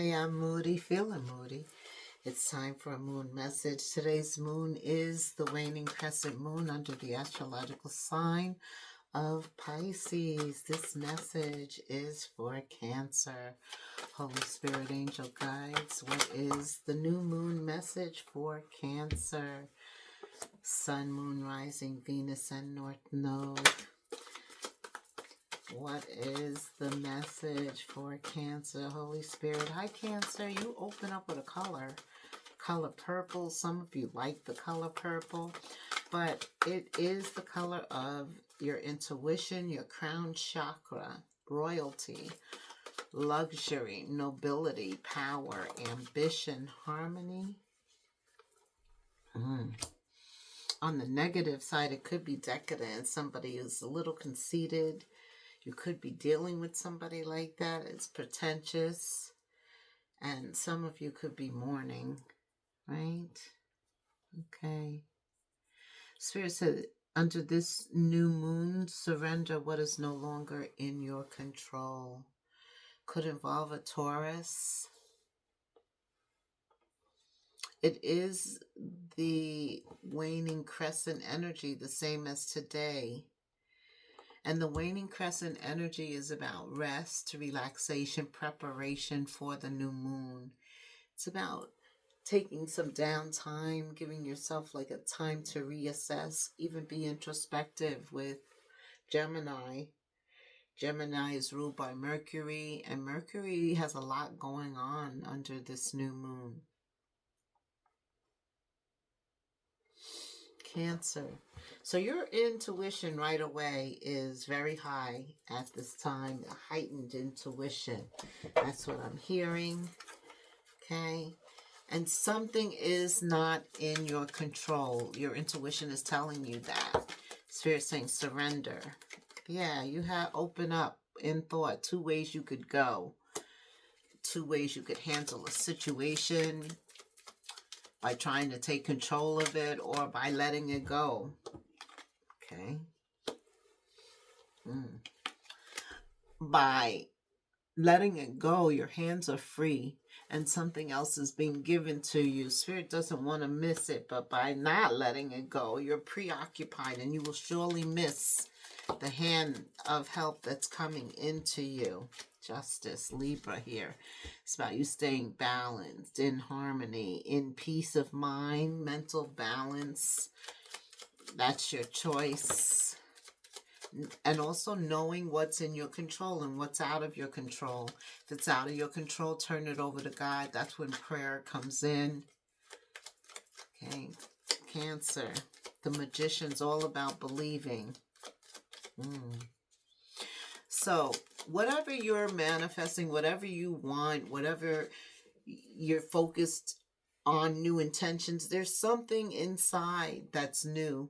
Hey, I'm Moody, feeling moody. It's time for a moon message. Today's moon is the waning crescent moon under the astrological sign of Pisces. This message is for Cancer. Holy Spirit Angel Guides, what is the new moon message for Cancer? Sun, Moon, Rising, Venus, and North Node. What is the message for Cancer? Holy Spirit. Hi, Cancer. You open up with a color purple. Some of you like the color purple, but it is the color of your intuition, your crown chakra, royalty, luxury, nobility, power, ambition, harmony. On the negative side, it could be decadence. Somebody who's a little conceited. You could be dealing with somebody like that. It's pretentious. And some of you could be mourning, right? Okay. Spirit said, under this new moon, surrender what is no longer in your control. Could involve a Taurus. It is the waning crescent energy, the same as today. And the waning crescent energy is about rest, relaxation, preparation for the new moon. It's about taking some downtime, giving yourself like a time to reassess, even be introspective with Gemini. Gemini is ruled by Mercury, and Mercury has a lot going on under this new moon. Cancer. So your intuition right away is very high at this time, a heightened intuition. That's what I'm hearing. Okay. And something is not in your control. Your intuition is telling you that. Spirit saying surrender. Yeah, you have open up in thought. Two ways you could go. Two ways you could handle a situation. By trying to take control of it or by letting it go. Okay. By letting it go, your hands are free and something else is being given to you. Spirit doesn't want to miss it, but by not letting it go, you're preoccupied and you will surely miss the hand of help that's coming into you. Justice, Libra here. It's about you staying balanced, in harmony, in peace of mind, mental balance. That's your choice. And also knowing what's in your control and what's out of your control. If it's out of your control, turn it over to God. That's when prayer comes in. Okay, Cancer. The Magician's all about believing. So whatever you're manifesting, whatever you want, whatever you're focused on, new intentions, there's something inside that's new.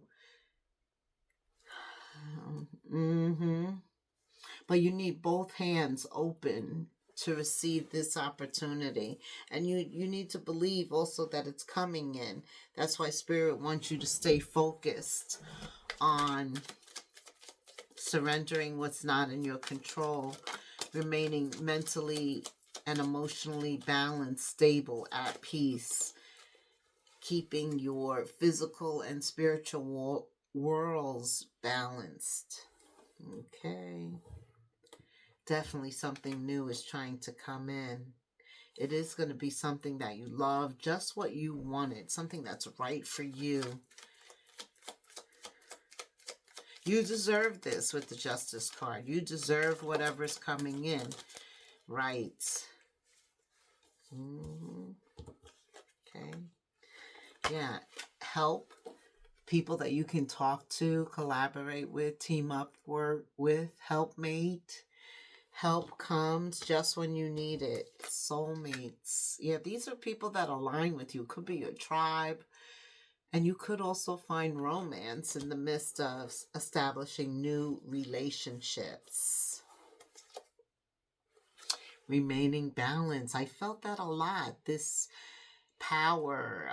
But you need both hands open to receive this opportunity. And you need to believe also that it's coming in. That's why Spirit wants you to stay focused on surrendering what's not in your control, remaining mentally and emotionally balanced, stable, at peace, keeping your physical and spiritual worlds balanced. Okay. Definitely something new is trying to come in. It is going to be something that you love, just what you wanted, something that's right for you. You deserve this with the Justice card. You deserve whatever's coming in. Right. Okay. Yeah. Help. People that you can talk to, collaborate with, team up with, helpmate. Help comes just when you need it. Soulmates. Yeah, these are people that align with you. Could be your tribe. And you could also find romance in the midst of establishing new relationships. Remaining balanced. I felt that a lot. This power,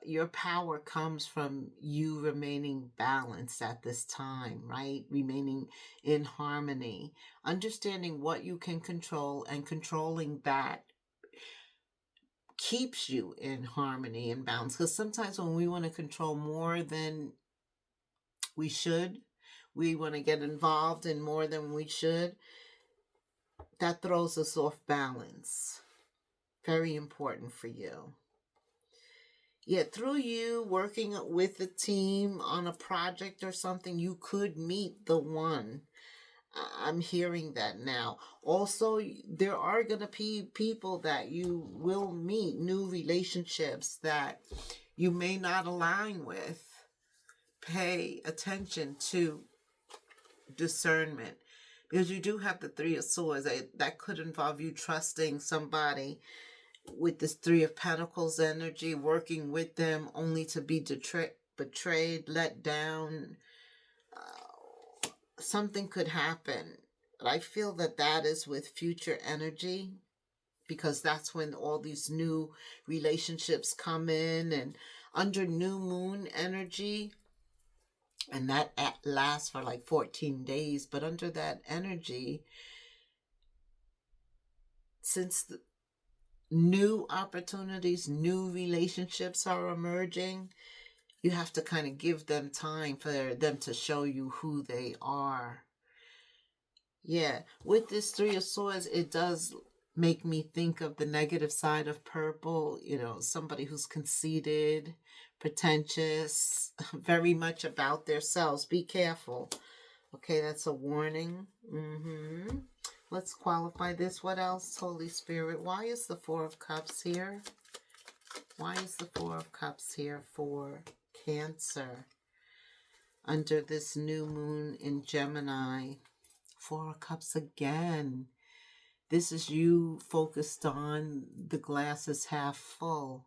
your power comes from you remaining balanced at this time, right? Remaining in harmony. Understanding what you can control and controlling that keeps you in harmony and balance. Because sometimes when we want to control more than we should, we want to get involved in more than we should, that throws us off balance. Very important for you. Yet through you working with a team on a project or something, you could meet the one. I'm hearing that now. Also, there are going to be people that you will meet, new relationships that you may not align with. Pay attention to discernment, because you do have the Three of Swords. That could involve you trusting somebody with this Three of Pentacles energy, working with them only to be betrayed, let down. Something could happen. But I feel that that is with future energy, because that's when all these new relationships come in, and under new moon energy, and that lasts for like 14 days. But under that energy, since the new opportunities, new relationships are emerging, you have to kind of give them time for them to show you who they are. Yeah, with this Three of Swords, it does make me think of the negative side of purple. You know, somebody who's conceited, pretentious, very much about themselves. Be careful. Okay, that's a warning. Let's qualify this. What else, Holy Spirit? Why is the Four of Cups here? Why is the Four of Cups here for Cancer under this new moon in Gemini? Four of Cups again. This is you focused on the glass is half full.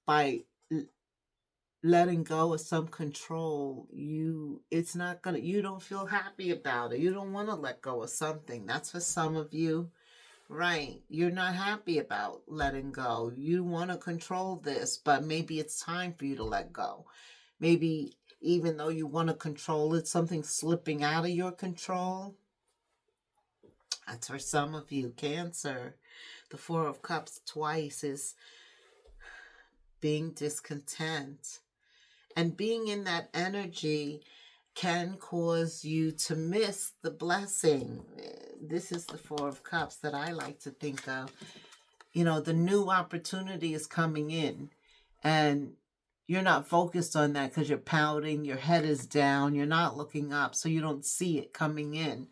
By letting go of some control, you don't feel happy about it. You don't want to let go of something. That's for some of you. Right. You're not happy about letting go. You want to control this, but maybe it's time for you to let go. Maybe even though you want to control it, something's slipping out of your control. That's for some of you. Cancer. The Four of Cups twice is being discontent. And being in that energy can cause you to miss the blessing. This is the Four of Cups that I like to think of. You know, the new opportunity is coming in, and you're not focused on that because you're pouting, your head is down, you're not looking up, so you don't see it coming in.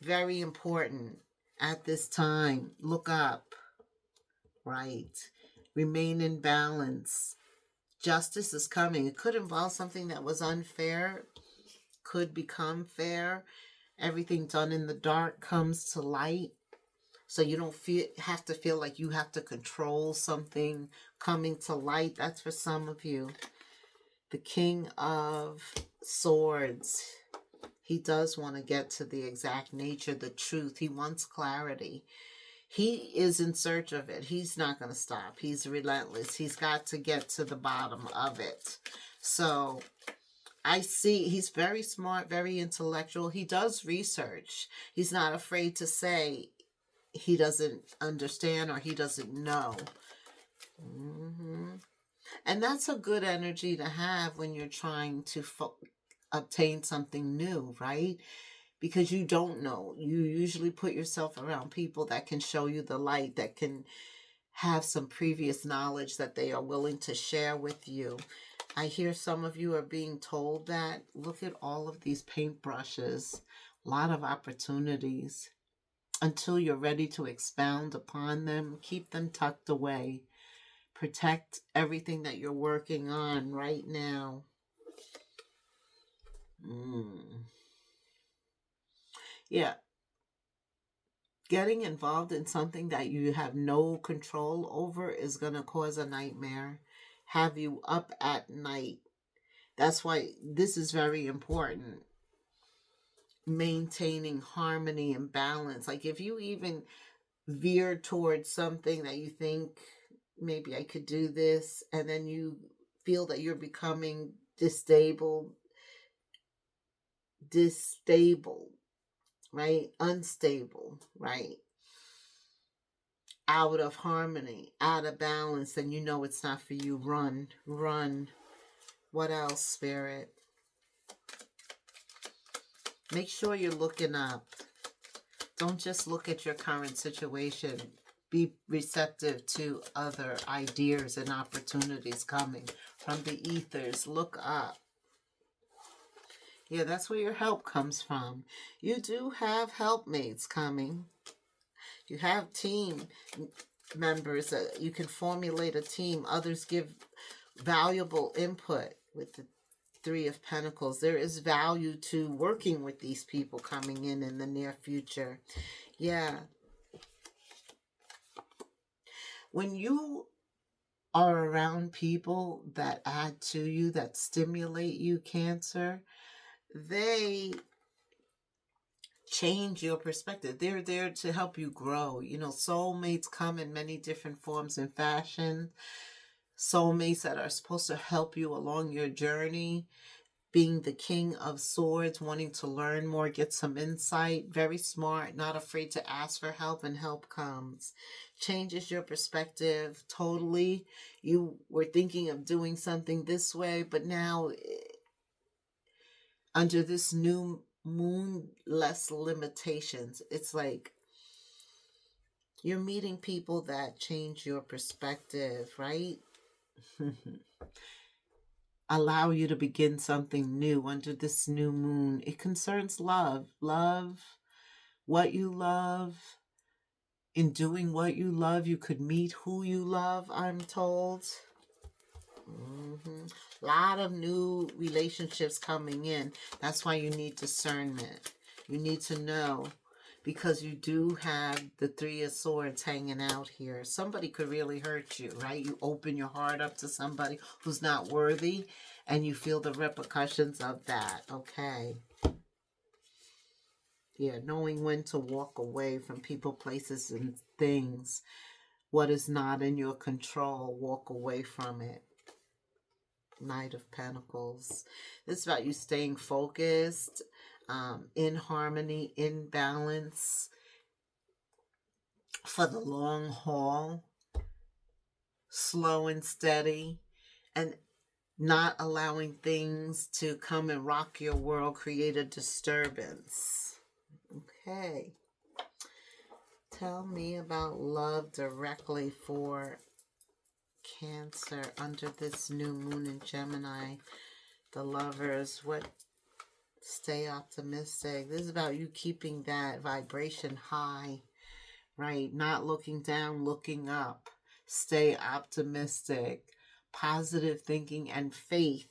Very important at this time. Look up, right? Remain in balance. Justice is coming. It could involve something that was unfair, could become fair. Everything done in the dark comes to light. So you don't have to feel like you have to control something coming to light. That's for some of you. The King of Swords. He does want to get to the exact nature, the truth. He wants clarity. He is in search of it. He's not going to stop. He's relentless. He's got to get to the bottom of it. So I see he's very smart, very intellectual. He does research. He's not afraid to say he doesn't understand or he doesn't know. And that's a good energy to have when you're trying to obtain something new, right? Because you don't know. You usually put yourself around people that can show you the light, that can have some previous knowledge that they are willing to share with you. I hear some of you are being told that. Look at all of these paintbrushes. A lot of opportunities. Until you're ready to expound upon them, keep them tucked away. Protect everything that you're working on right now. Yeah. Getting involved in something that you have no control over is going to cause a nightmare. Have you up at night. That's why this is very important. Maintaining harmony and balance. Like if you even veer towards something that you think, maybe I could do this, and then you feel that you're becoming distable, right? Unstable, right? out of harmony, out of balance, then you know it's not for you. Run, run. What else, Spirit? Make sure you're looking up. Don't just look at your current situation. Be receptive to other ideas and opportunities coming from the ethers. Look up. Yeah, that's where your help comes from. You do have helpmates coming. You have team members. You can formulate a team. Others give valuable input with the Three of Pentacles. There is value to working with these people coming in the near future. Yeah. When you are around people that add to you, that stimulate you, Cancer, they change your perspective. They're there to help you grow. You know, soulmates come in many different forms and fashion. Soulmates that are supposed to help you along your journey. Being the King of Swords, wanting to learn more, get some insight, very smart, not afraid to ask for help, and help comes. Changes your perspective totally. You were thinking of doing something this way, but now under this new moon, less limitations. It's like you're meeting people that change your perspective, right? Allow you to begin something new under this new moon. It concerns love. Love what you love. In doing what you love, you could meet who you love, I'm told. A lot of new relationships coming in. That's why you need discernment. You need to know, because you do have the Three of Swords hanging out here. Somebody could really hurt you, right? You open your heart up to somebody who's not worthy, and you feel the repercussions of that, okay? Yeah, knowing when to walk away from people, places, and things. What is not in your control, walk away from it. Knight of Pentacles. It's about you staying focused, in harmony, in balance, for the long haul, slow and steady, and not allowing things to come and rock your world, create a disturbance. Okay. Tell me about love directly for Cancer under this new moon in Gemini. The Lovers. What? Stay optimistic. This is about you keeping that vibration high, right? Not looking down, looking up. Stay optimistic. Positive thinking and faith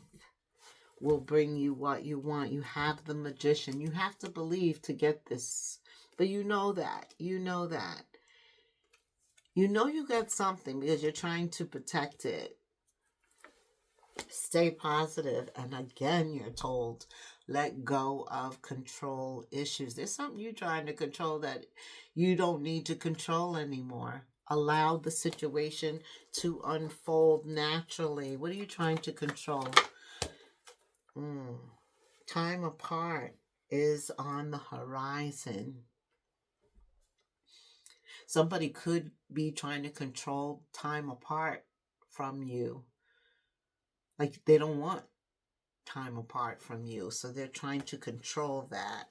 will bring you what you want. You have the Magician. You have to believe to get this. But you know that. You know that. You know you got something because you're trying to protect it. Stay positive. And again, you're told, let go of control issues. There's something you're trying to control that you don't need to control anymore. Allow the situation to unfold naturally. What are you trying to control? Time apart is on the horizon. Somebody could be trying to control time apart from you. Like they don't want time apart from you, so they're trying to control that.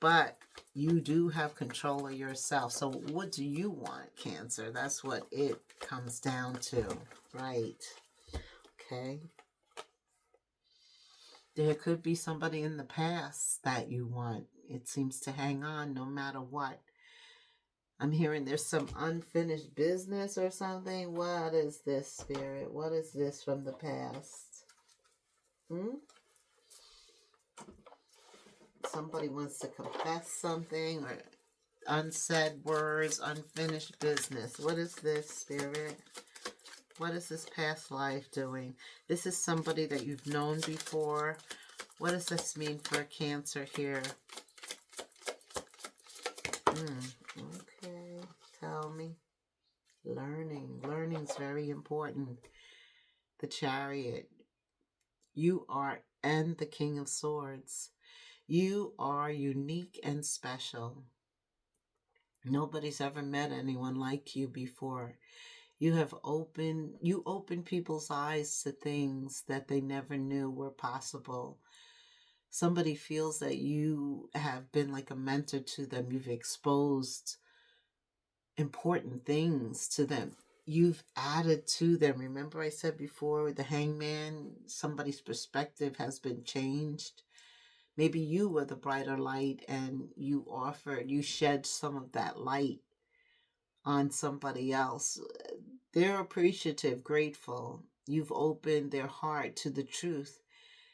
But you do have control of yourself. So what do you want, Cancer? That's what it comes down to, right? Okay. There could be somebody in the past that you want. It seems to hang on no matter what. I'm hearing there's some unfinished business or something. What is this, Spirit? What is this from the past? Somebody wants to confess something, or unsaid words, unfinished business. What is this, Spirit? What is this past life doing? This is somebody that you've known before. What does this mean for Cancer here? Okay, tell me. Learning. Learning's very important. The Chariot. You are, and the King of Swords. You are unique and special. Nobody's ever met anyone like you before. You open people's eyes to things that they never knew were possible. Somebody feels that you have been like a mentor to them. You've exposed important things to them. You've added to them. Remember I said before, the hangman, somebody's perspective has been changed. Maybe you were the brighter light and you shed some of that light on somebody else. They're appreciative, grateful. You've opened their heart to the truth,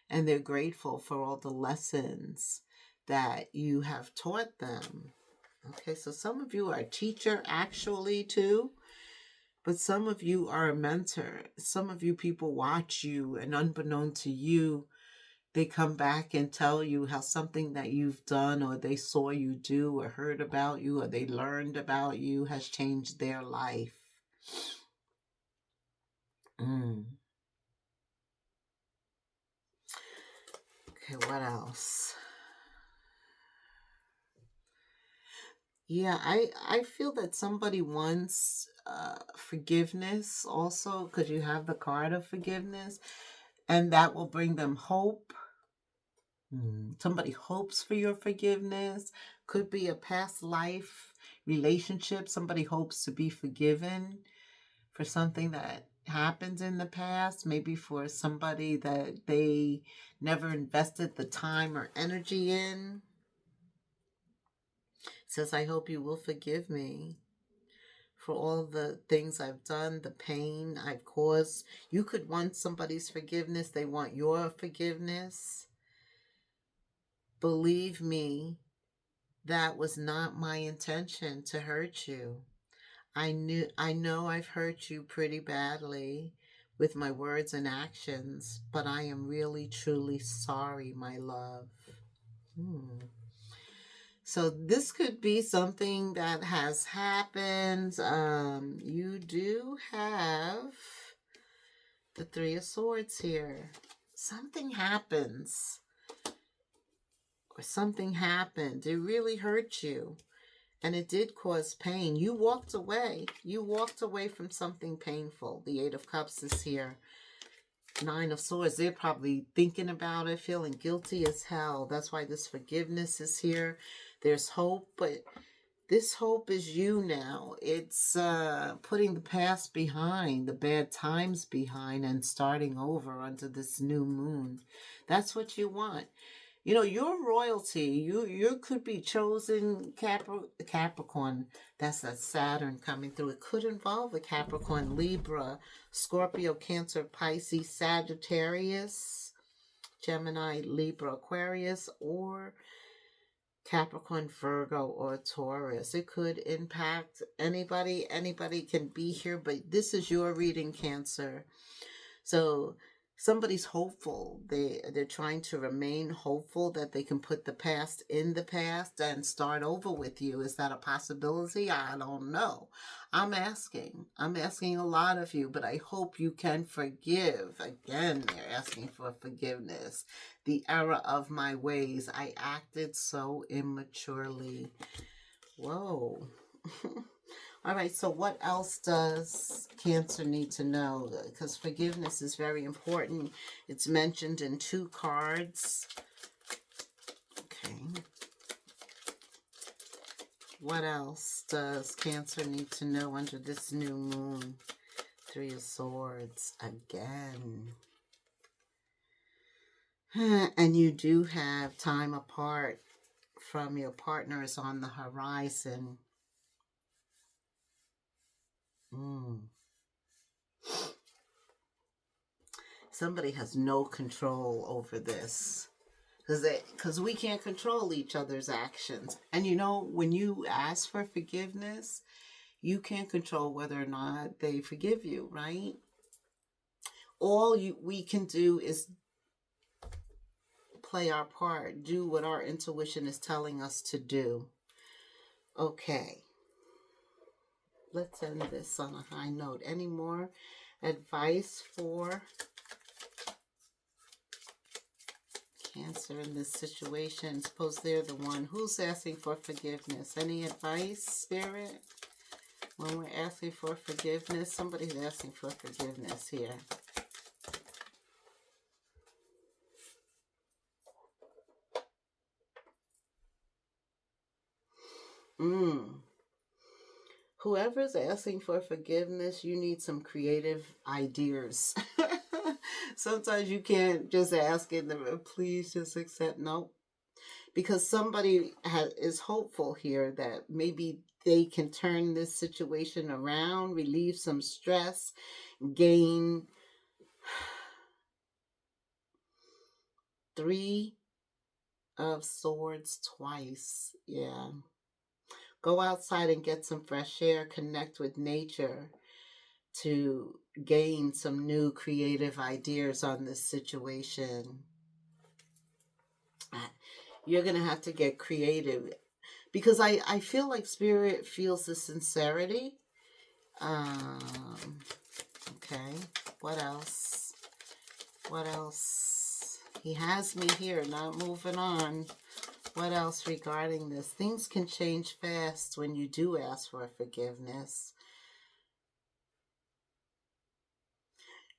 and they're grateful for all the lessons that you have taught them. Okay, so some of you are a teacher actually too, but some of you are a mentor. Some of you people watch you, and unbeknown to you, they come back and tell you how something that you've done or they saw you do or heard about you or they learned about you has changed their life. Okay, what else? Yeah, I feel that somebody wants forgiveness also, because you have the card of forgiveness, and that will bring them hope. Somebody hopes for your forgiveness. Could be a past life relationship. Somebody hopes to be forgiven for something that happened in the past, maybe for somebody that they never invested the time or energy in. Says, I hope you will forgive me for all the things I've done, the pain I've caused. You could want somebody's forgiveness. They want your forgiveness. Believe me, that was not my intention to hurt you. I know I've hurt you pretty badly with my words and actions, but I am really, truly sorry, my love. So this could be something that has happened. You do have the Three of Swords here. Something happens, or something happened. It really hurt you, and it did cause pain. You walked away. You walked away from something painful. The Eight of Cups is here. Nine of Swords. They're probably thinking about it, feeling guilty as hell. That's why this forgiveness is here. There's hope, but this hope is you now. It's putting the past behind, the bad times behind, and starting over under this new moon. That's what you want. You know, your royalty, you could be chosen Capricorn. That's that Saturn coming through. It could involve a Capricorn, Libra, Scorpio, Cancer, Pisces, Sagittarius, Gemini, Libra, Aquarius, or Capricorn, Virgo, or Taurus. It could impact anybody. Anybody can be here, but this is your reading, Cancer. So somebody's hopeful. They're trying to remain hopeful that they can put the past in the past and start over with you. Is that a possibility? I don't know. I'm asking a lot of you, but I hope you can forgive. Again, they're asking for forgiveness. The error of my ways. I acted so immaturely. Whoa. All right, so what else does Cancer need to know? Because forgiveness is very important. It's mentioned in 2 cards. Okay. What else does Cancer need to know under this new moon? 3 of Swords again. And you do have time apart from your partners on the horizon. Somebody has no control over this, because we can't control each other's actions. And you know, when you ask for forgiveness, you can't control whether or not they forgive you, right? All we can do is play our part, do what our intuition is telling us to do. Okay. Let's end this on a high note. Any more advice for Cancer in this situation. Suppose they're the one who's asking for forgiveness. Any advice, Spirit? When we're asking for forgiveness, somebody's asking for forgiveness here. Whoever's asking for forgiveness, you need some creative ideas. Sometimes you can't just ask in the please just accept. No, because somebody is hopeful here that maybe they can turn this situation around, relieve some stress, gain 3 of Swords twice. Yeah. Go outside and get some fresh air, connect with nature to gain some new creative ideas on this situation. You're going to have to get creative because I feel like Spirit feels the sincerity. Okay, what else? What else? He has me here, not moving on. What else regarding this? Things can change fast when you do ask for forgiveness.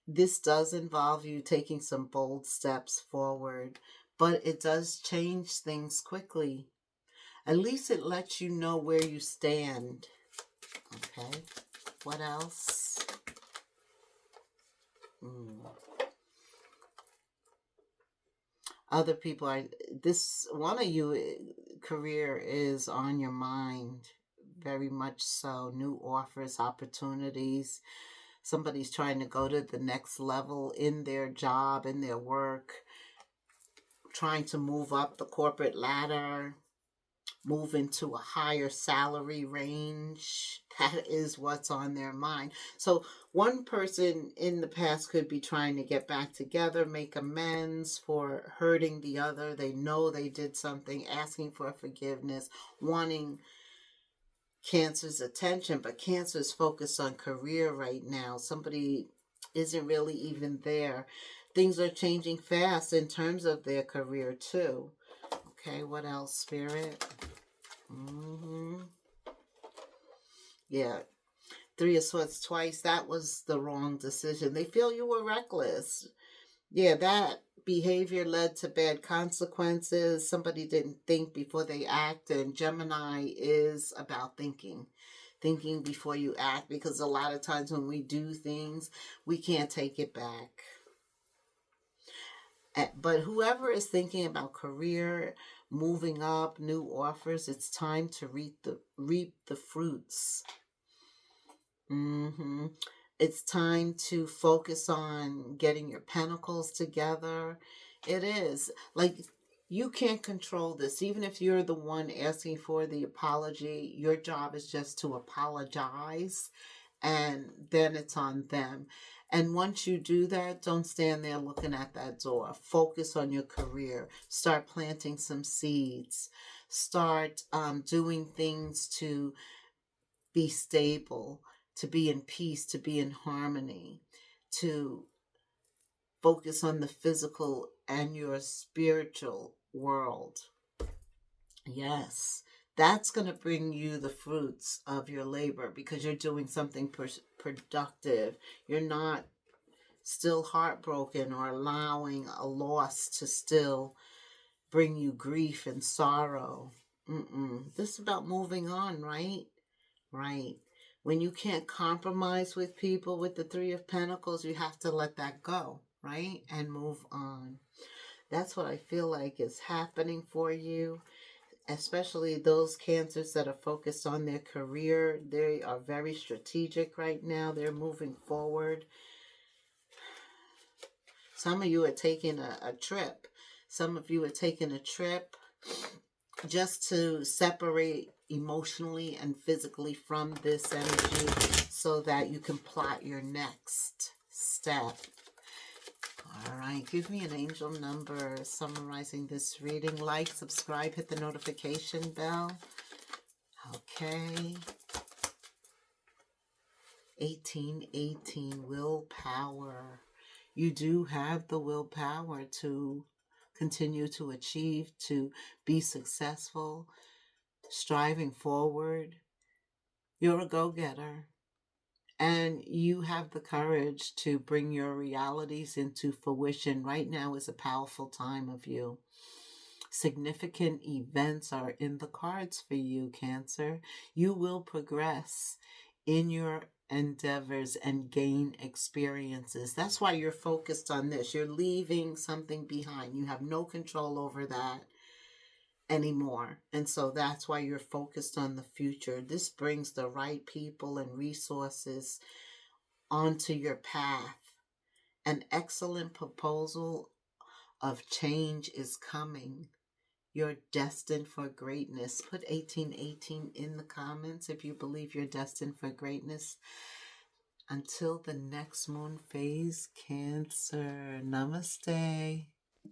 This does involve you taking some bold steps forward, but it does change things quickly. At least it lets you know where you stand. Okay, what else? Other people are, this one of you career is on your mind, very much so. New offers, opportunities. Somebody's trying to go to the next level in their job, in their work, trying to move up the corporate ladder, move into a higher salary range. That is what's on their mind. So one person in the past could be trying to get back together, make amends for hurting the other. They know they did something, asking for forgiveness, wanting Cancer's attention, but Cancer's focused on career right now. Somebody isn't really even there. Things are changing fast in terms of their career too. Okay, what else, Spirit? Yeah, 3 of Swords twice. That was the wrong decision. They feel you were reckless. Yeah, that behavior led to bad consequences. Somebody didn't think before they act, and Gemini is about thinking before you act, because a lot of times when we do things, we can't take it back. But whoever is thinking about career, moving up, new offers, it's time to reap the fruits. It's time to focus on getting your pentacles together. It is. Like, you can't control this. Even if you're the one asking for the apology, your job is just to apologize, and then it's on them. And once you do that, don't stand there looking at that door. Focus on your career. Start planting some seeds. Start doing things to be stable, to be in peace, to be in harmony, to focus on the physical and your spiritual world. Yes, that's going to bring you the fruits of your labor, because you're doing something productive. You're not still heartbroken or allowing a loss to still bring you grief and sorrow. This is about moving on, right? Right. When you can't compromise with people with the 3 of Pentacles, you have to let that go, right? And move on. That's what I feel like is happening for you, especially those Cancers that are focused on their career. They are very strategic right now. They're moving forward. Some of you are taking a trip. Some of you are taking a trip just to separate emotionally and physically from this energy so that you can plot your next step. All right, give me an angel number summarizing this reading. Like, subscribe, hit the notification bell. Okay. 1818, willpower. You do have the willpower to continue to achieve, to be successful, striving forward. You're a go-getter. And you have the courage to bring your realities into fruition. Right now is a powerful time of you. Significant events are in the cards for you, Cancer. You will progress in your endeavors and gain experiences. That's why you're focused on this. You're leaving something behind. You have no control over that anymore. And so that's why you're focused on the future. This brings the right people and resources onto your path. An excellent proposal of change is coming. You're destined for greatness. Put 1818 in the comments if you believe you're destined for greatness. Until the next moon phase, Cancer. Namaste.